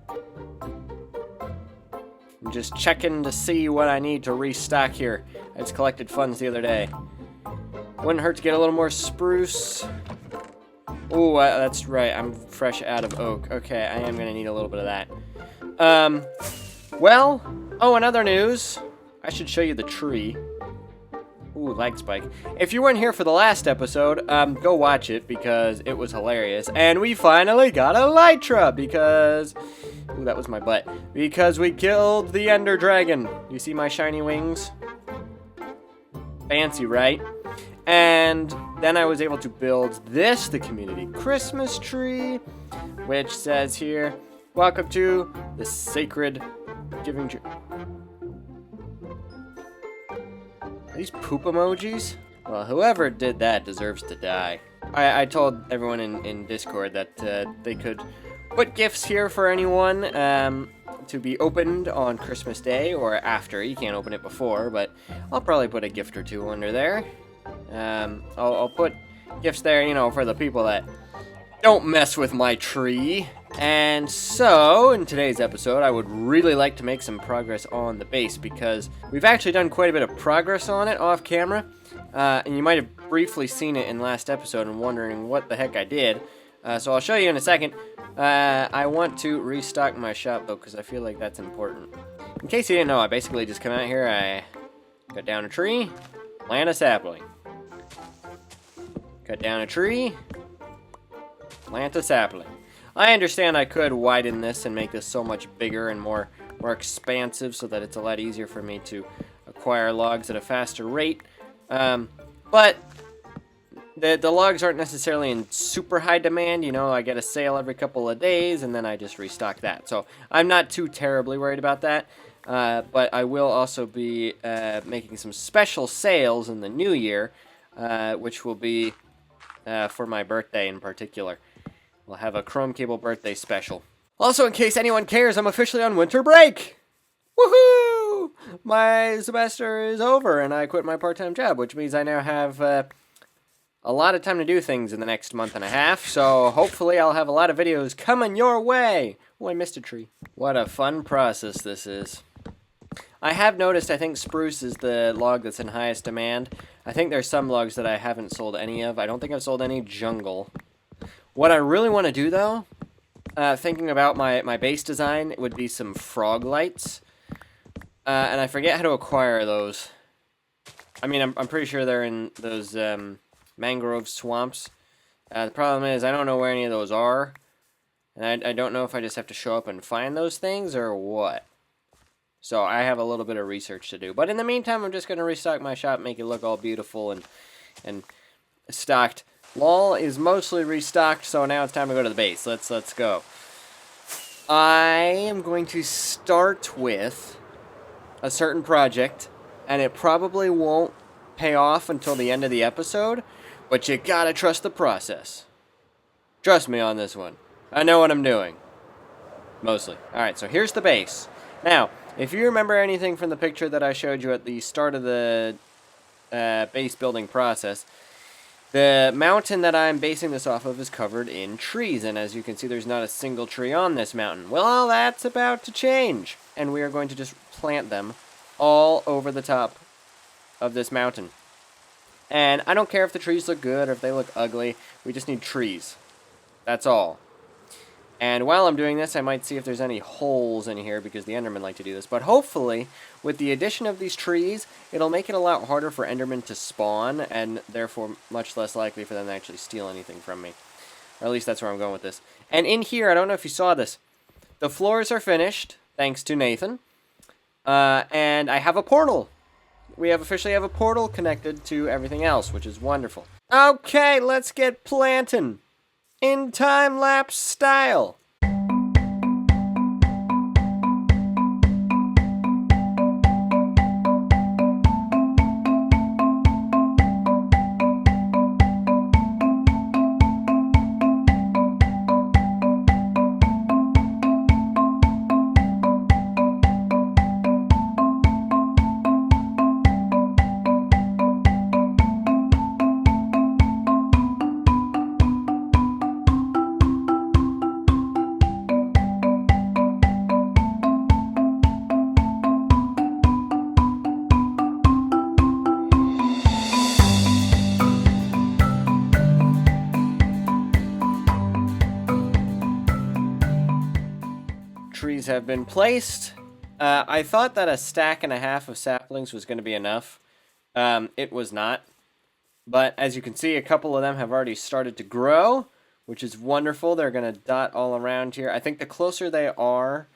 I'm just checking to see what I need to restock here. I just collected funds the other day. Wouldn't hurt to get a little more spruce. Ooh, that's right. I'm fresh out of oak. Okay, I am going to need a little bit of that. Well, oh, in other news, I should show you the tree. Ooh, lag spike. If you weren't here for the last episode, go watch it because it was hilarious. And we finally got Elytra because... Ooh, that was my butt. Because we killed the Ender Dragon. You see my shiny wings? Fancy, right? And then I was able to build this, the community Christmas tree, which says here, welcome to the sacred giving tree. Are these poop emojis? Well, whoever did that deserves to die. I told everyone in Discord that they could put gifts here for anyone to be opened on Christmas Day or after. You can't open it before, but I'll probably put a gift or two under there. I'll put gifts there, you know, for the people that don't mess with my tree. And so, in today's episode, I would really like to make some progress on the base because we've actually done quite a bit of progress on it off camera. And you might have briefly seen it in last episode and wondering what the heck I did. So I'll show you in a second. I want to restock my shop, though, because I feel like that's important. In case you didn't know, I basically just come out here, I cut down a tree, plant a sapling. Cut down a tree, plant a sapling. I understand I could widen this and make this so much bigger and more expansive so that it's a lot easier for me to acquire logs at a faster rate. But the logs aren't necessarily in super high demand. You know, I get a sale every couple of days and then I just restock that. So I'm not too terribly worried about that. But I will also be making some special sales in the new year, which will be for my birthday in particular. We'll have a Chrome Cable birthday special. Also, in case anyone cares, I'm officially on winter break! Woohoo! My semester is over and I quit my part-time job, which means I now have a lot of time to do things in the next month and a half, so hopefully I'll have a lot of videos coming your way! Oh, I missed a tree. What a fun process this is. I have noticed, I think spruce is the log that's in highest demand. I think there's some logs that I haven't sold any of. I don't think I've sold any jungle. What I really want to do, though, thinking about my base design, would be some frog lights. And I forget how to acquire those. I mean, I'm pretty sure they're in those mangrove swamps. The problem is I don't know where any of those are. And I don't know if I just have to show up and find those things or what. So I have a little bit of research to do. But in the meantime, I'm just going to restock my shop, make it look all beautiful and stocked. Wall is mostly restocked, so now it's time to go to the base. Let's go. I am going to start with a certain project, and it probably won't pay off until the end of the episode, but you gotta trust the process. Trust me on this one. I know what I'm doing. Mostly. Alright, so here's the base. Now, if you remember anything from the picture that I showed you at the start of the base building process, the mountain that I'm basing this off of is covered in trees, and as you can see, there's not a single tree on this mountain. Well, that's about to change, and we are going to just plant them all over the top of this mountain. And I don't care if the trees look good or if they look ugly, we just need trees. That's all. And while I'm doing this, I might see if there's any holes in here, because the Endermen like to do this. But hopefully, with the addition of these trees, it'll make it a lot harder for Endermen to spawn, and therefore much less likely for them to actually steal anything from me. Or at least that's where I'm going with this. And in here, I don't know if you saw this, the floors are finished, thanks to Nathan. And I have a portal. We officially have a portal connected to everything else, which is wonderful. Okay, let's get planting. In time-lapse style. trees have been placed. I thought that a stack and a half of saplings was going to be enough. It was not. But as you can see, a couple of them have already started to grow, which is wonderful. They're going to dot all around here. I think the closer they are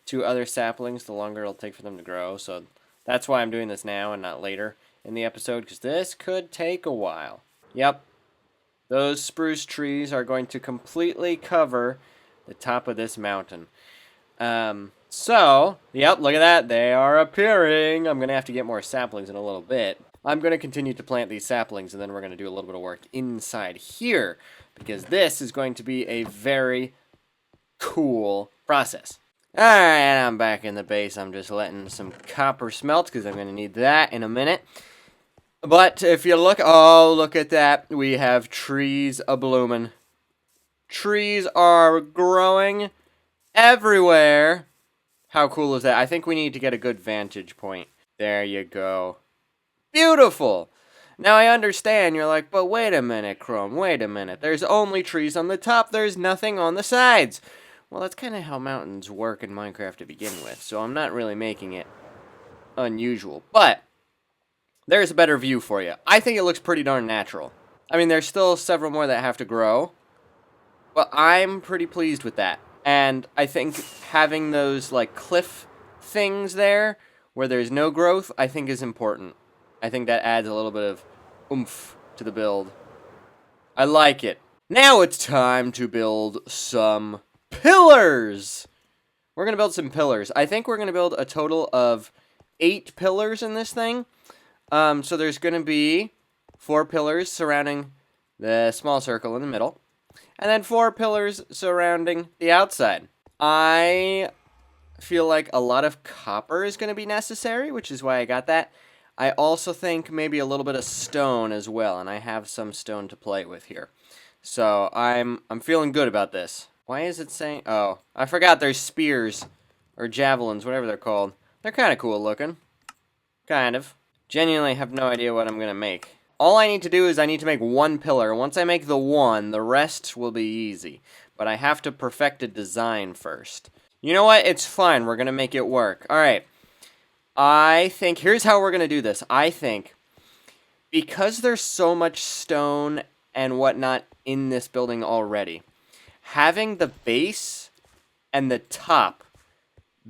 to other saplings, the longer it'll take for them to grow. So that's why I'm doing this now and not later in the episode, because this could take a while. Yep. Those spruce trees are going to completely cover the top of this mountain. So, yep, look at that. They are appearing. I'm going to have to get more saplings in a little bit. I'm going to continue to plant these saplings, and then we're going to do a little bit of work inside here, because this is going to be a very cool process. Alright, I'm back in the base. I'm just letting some copper smelt, because I'm going to need that in a minute. But if you look, oh, look at that. We have trees a-bloomin'. Trees are growing everywhere. How cool is that? I think we need to get a good vantage point. There you go. Beautiful! Now I understand, you're like, but wait a minute, Chrome, wait a minute. There's only trees on the top, there's nothing on the sides. Well, that's kind of how mountains work in Minecraft to begin with, so I'm not really making it unusual. But there's a better view for you. I think it looks pretty darn natural. I mean, there's still several more that have to grow, but I'm pretty pleased with that. And I think having those, like, cliff things there, where there's no growth, I think is important. I think that adds a little bit of oomph to the build. I like it. Now it's time to build some pillars! We're going to build some pillars. I think we're going to build a total of 8 pillars in this thing. So there's going to be 4 pillars surrounding the small circle in the middle. And then 4 pillars surrounding the outside. I feel like a lot of copper is going to be necessary, which is why I got that. I also think maybe a little bit of stone as well, and I have some stone to play with here. So I'm feeling good about this. Why is it saying... Oh, I forgot there's spears, or javelins, whatever they're called. They're kind of cool looking. Kind of. Genuinely have no idea what I'm going to make. All I need to do is I need to make 1 pillar. Once I make the 1, the rest will be easy. But I have to perfect a design first. You know what? It's fine. We're going to make it work. Alright. I think, here's how we're going to do this. I think, because there's so much stone and whatnot in this building already, having the base and the top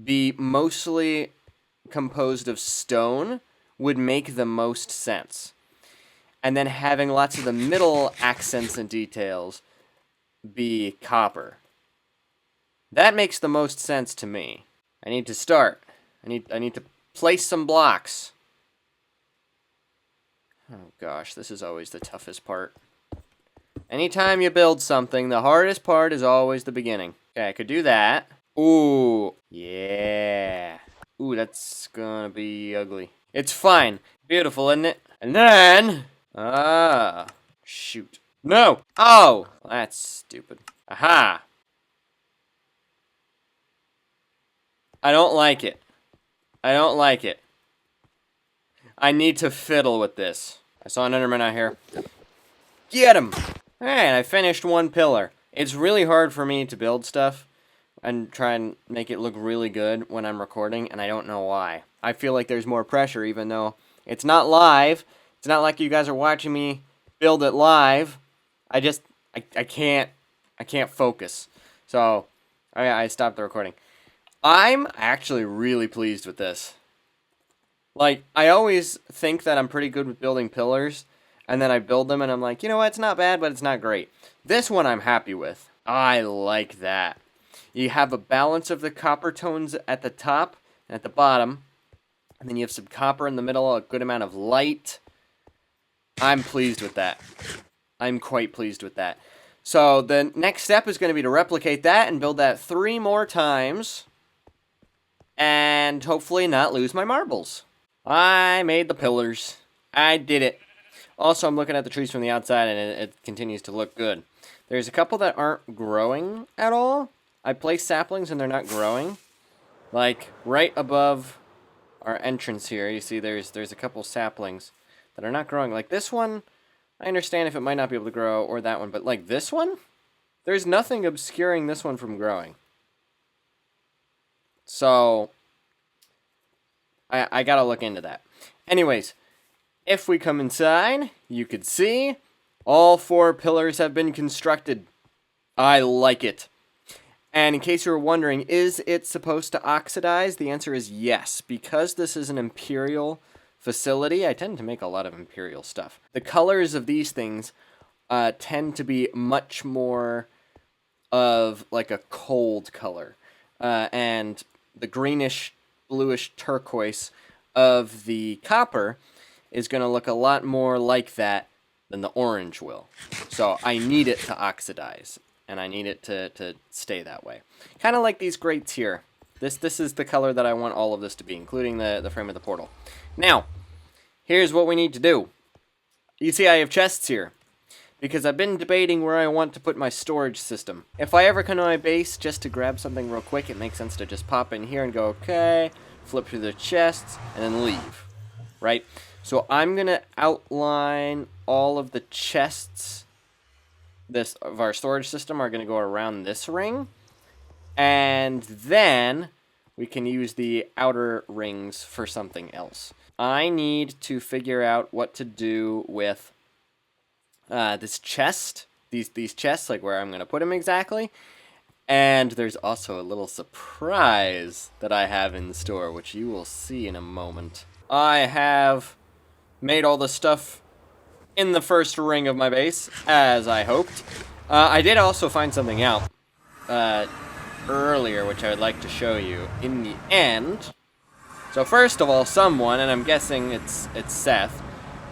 be mostly composed of stone would make the most sense. And then having lots of the middle accents and details be copper. That makes the most sense to me. I need to start. I need to place some blocks. Oh gosh, this is always the toughest part. Anytime you build something, the hardest part is always the beginning. Okay, I could do that. Ooh, yeah. Ooh, that's gonna be ugly. It's fine. Beautiful, isn't it? And then... shoot. No! Oh! That's stupid. Aha! I don't like it. I don't like it. I need to fiddle with this. I saw an Enderman out here. Get him! Alright, I finished 1 pillar. It's really hard for me to build stuff and try and make it look really good when I'm recording, and I don't know why. I feel like there's more pressure, even though it's not live. It's not like you guys are watching me build it live. I can't focus. So, I stopped the recording. I'm actually really pleased with this. Like, I always think that I'm pretty good with building pillars, and then I build them and I'm like, you know what, it's not bad, but it's not great. This one I'm happy with. I like that. You have a balance of the copper tones at the top and at the bottom, and then you have some copper in the middle, a good amount of light. I'm pleased with that. I'm quite pleased with that. So the next step is going to be to replicate that and build that 3 more times. And hopefully not lose my marbles. I made the pillars. I did it. Also, I'm looking at the trees from the outside and it continues to look good. There's a couple that aren't growing at all. I placed saplings and they're not growing. Like, right above our entrance here, you see there's a couple saplings that are not growing. Like this one, I understand if it might not be able to grow, or that one, but like this one, there's nothing obscuring this one from growing. So, I gotta look into that. Anyways, if we come inside, you could see all 4 pillars have been constructed. I like it. And in case you were wondering, is it supposed to oxidize? The answer is yes. Because this is an Imperial facility, I tend to make a lot of Imperial stuff. The colors of these things tend to be much more of like a cold color. And the greenish, bluish turquoise of the copper is going to look a lot more like that than the orange will. So I need it to oxidize, and I need it to stay that way. Kind of like these grates here. This is the color that I want all of this to be, including the frame of the portal. Now, here's what we need to do. You see I have chests here, because I've been debating where I want to put my storage system. If I ever come to my base just to grab something real quick, it makes sense to just pop in here and go, okay, flip through the chests, and then leave, right? So I'm going to outline all of the chests of our storage system are going to go around this ring, and then we can use the outer rings for something else. I need to figure out what to do with this chest, these chests, like where I'm going to put them exactly. And there's also a little surprise that I have in store, which you will see in a moment. I have made all the stuff in the first ring of my base, as I hoped. I did also find something out earlier, which I would like to show you in the end. So first of all, someone, and I'm guessing it's Seth,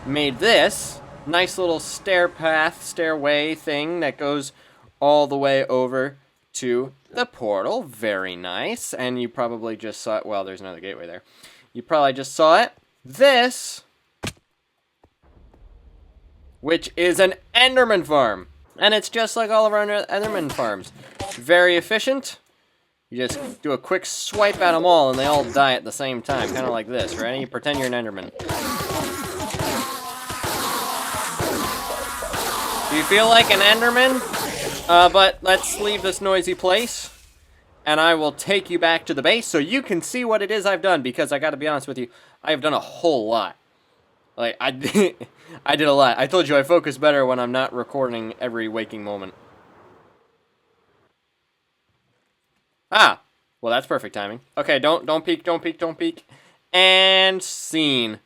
made this nice little stairway thing that goes all the way over to the portal. Very nice. And you probably just saw it. Well, there's another gateway there. You probably just saw it. This, which is an Enderman farm. And it's just like all of our Enderman farms. Very efficient. You just do a quick swipe at them all and they all die at the same time. Kind of like this, right? You pretend you're an Enderman. Do you feel like an Enderman? But let's leave this noisy place. And I will take you back to the base so you can see what it is I've done. Because I gotta be honest with you, I have done a whole lot. Like, I did a lot. I told you I focus better when I'm not recording every waking moment. Ah! Well, that's perfect timing. Okay, don't peek. And scene.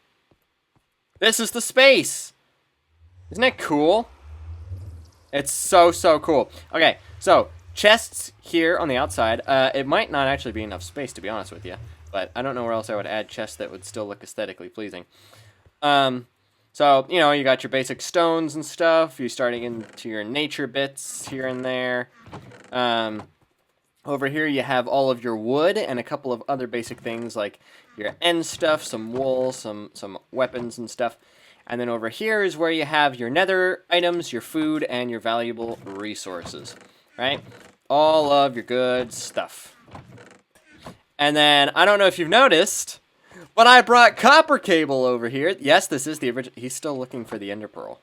This is the space! Isn't it cool? It's so cool. Okay, so chests here on the outside. It might not actually be enough space, to be honest with you, but I don't know where else I would add chests that would still look aesthetically pleasing. So, you know, you got your basic stones and stuff. You're starting into your nature bits here and there. Over here you have all of your wood and a couple of other basic things like your end stuff, some wool, some weapons and stuff. And then over here is where you have your nether items, your food, and your valuable resources, right? All of your good stuff. And then, I don't know if you've noticed, but I brought copper cable over here. Yes, this is the original. He's still looking for the ender pearl.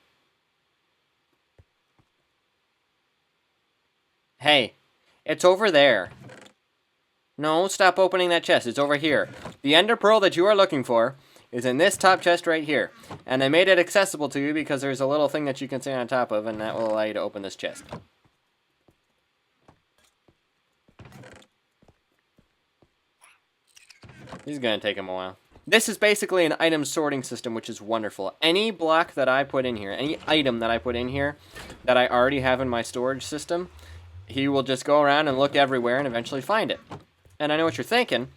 Hey, it's over there. No, stop opening that chest. It's over here. The ender pearl that you are looking for is in this top chest right here. And I made it accessible to you because there's a little thing that you can stand on top of, and that will allow you to open this chest. This is going to take him a while. This is basically an item sorting system, which is wonderful. Any block that I put in here, any item that I put in here that I already have in my storage system, he will just go around and look everywhere and eventually find it. And I know what you're thinking.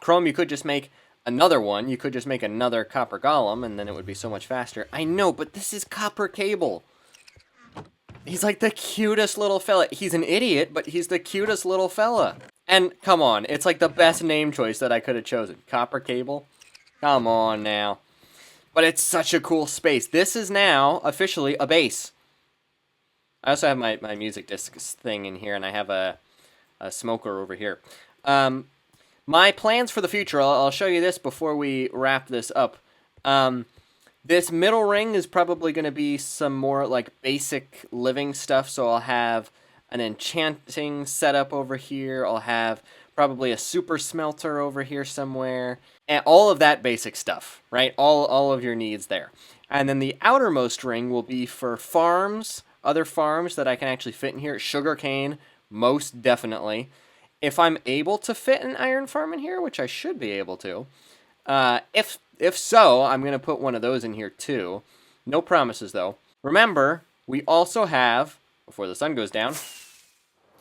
Chrome, you could just make another one. You could just make another copper golem, and then it would be so much faster. I know, but this is copper cable. He's like the cutest little fella. He's an idiot, but he's the cutest little fella. And come on, it's like the best name choice that I could have chosen. Copper cable? Come on now. But it's such a cool space. This is now officially a base. I also have my music disc thing in here, and I have a smoker over here. My plans for the future, I'll show you this before we wrap this up. This middle ring is probably going to be some more like basic living stuff, so I'll have an enchanting setup over here. I'll have probably a super smelter over here somewhere. And all of that basic stuff, right? All of your needs there. And then the outermost ring will be for farms, other farms that I can actually fit in here. Sugarcane, most definitely. If I'm able to fit an iron farm in here, which I should be able to, if so, I'm going to put one of those in here too. No promises, though. Remember, we also have, before the sun goes down,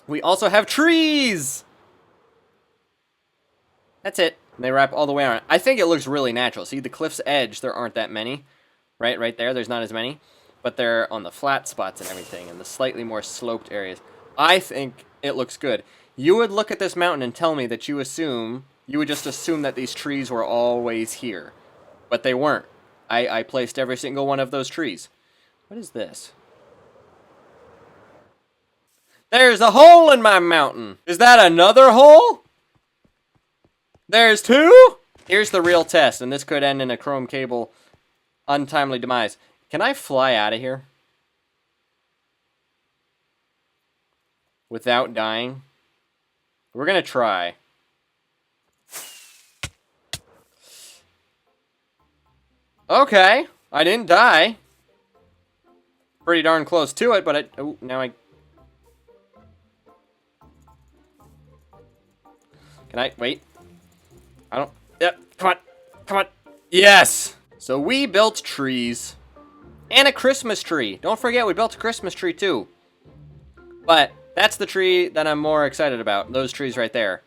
we also have trees! That's it. And they wrap all the way around. I think it looks really natural. See, the cliff's edge, there aren't that many. Right there, there's not as many. But they're on the flat spots and everything, and the slightly more sloped areas. I think it looks good. You would look at this mountain and tell me that you would just assume that these trees were always here. But they weren't. I placed every single one of those trees. What is this? There's a hole in my mountain! Is that another hole? There's two? Here's the real test, and this could end in a chrome cable untimely demise. Can I fly out of here? Without dying? We're gonna try. Okay, I didn't die. Pretty darn close to it, but now I... Can I, wait? I don't, yep, come on, yes! So we built trees, and a Christmas tree. Don't forget, we built a Christmas tree too. But that's the tree that I'm more excited about, those trees right there.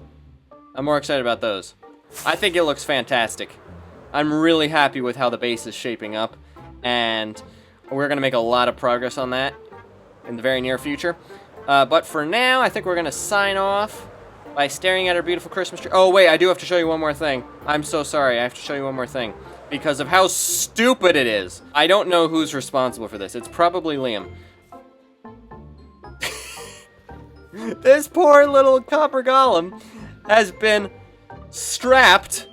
I'm more excited about those. I think it looks fantastic. I'm really happy with how the base is shaping up, and we're going to make a lot of progress on that in the very near future. But for now, I think we're going to sign off by staring at our beautiful Christmas tree. Oh, wait, I do have to show you one more thing. I'm so sorry, I have to show you one more thing. Because of how stupid it is. I don't know who's responsible for this. It's probably Liam. This poor little copper golem has been strapped.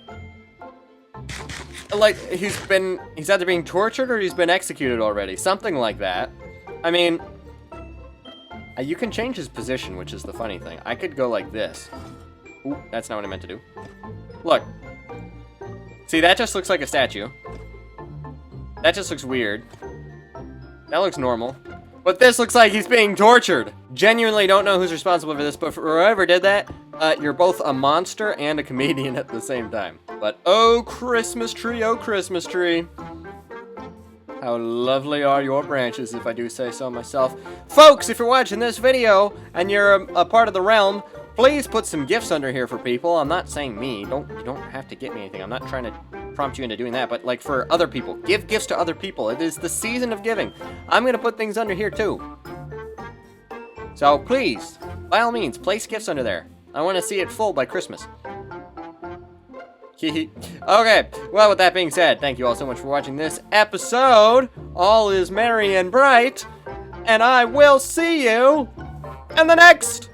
Like, he's either being tortured or he's been executed already. Something like that. I mean, you can change his position, which is the funny thing. I could go like this. Ooh, that's not what I meant to do. Look. See, that just looks like a statue. That just looks weird. That looks normal. But this looks like he's being tortured. Genuinely don't know who's responsible for this, but for whoever did that, you're both a monster and a comedian at the same time. But oh, Christmas tree, oh, Christmas tree. How lovely are your branches, if I do say so myself. Folks, if you're watching this video and you're a part of the realm, please put some gifts under here for people. I'm not saying me. You don't have to get me anything. I'm not trying to prompt you into doing that, but like for other people. Give gifts to other people. It is the season of giving. I'm going to put things under here too. So please, by all means, place gifts under there. I want to see it full by Christmas. Okay, well, with that being said, thank you all so much for watching this episode. All is merry and bright, and I will see you in the next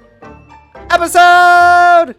episode!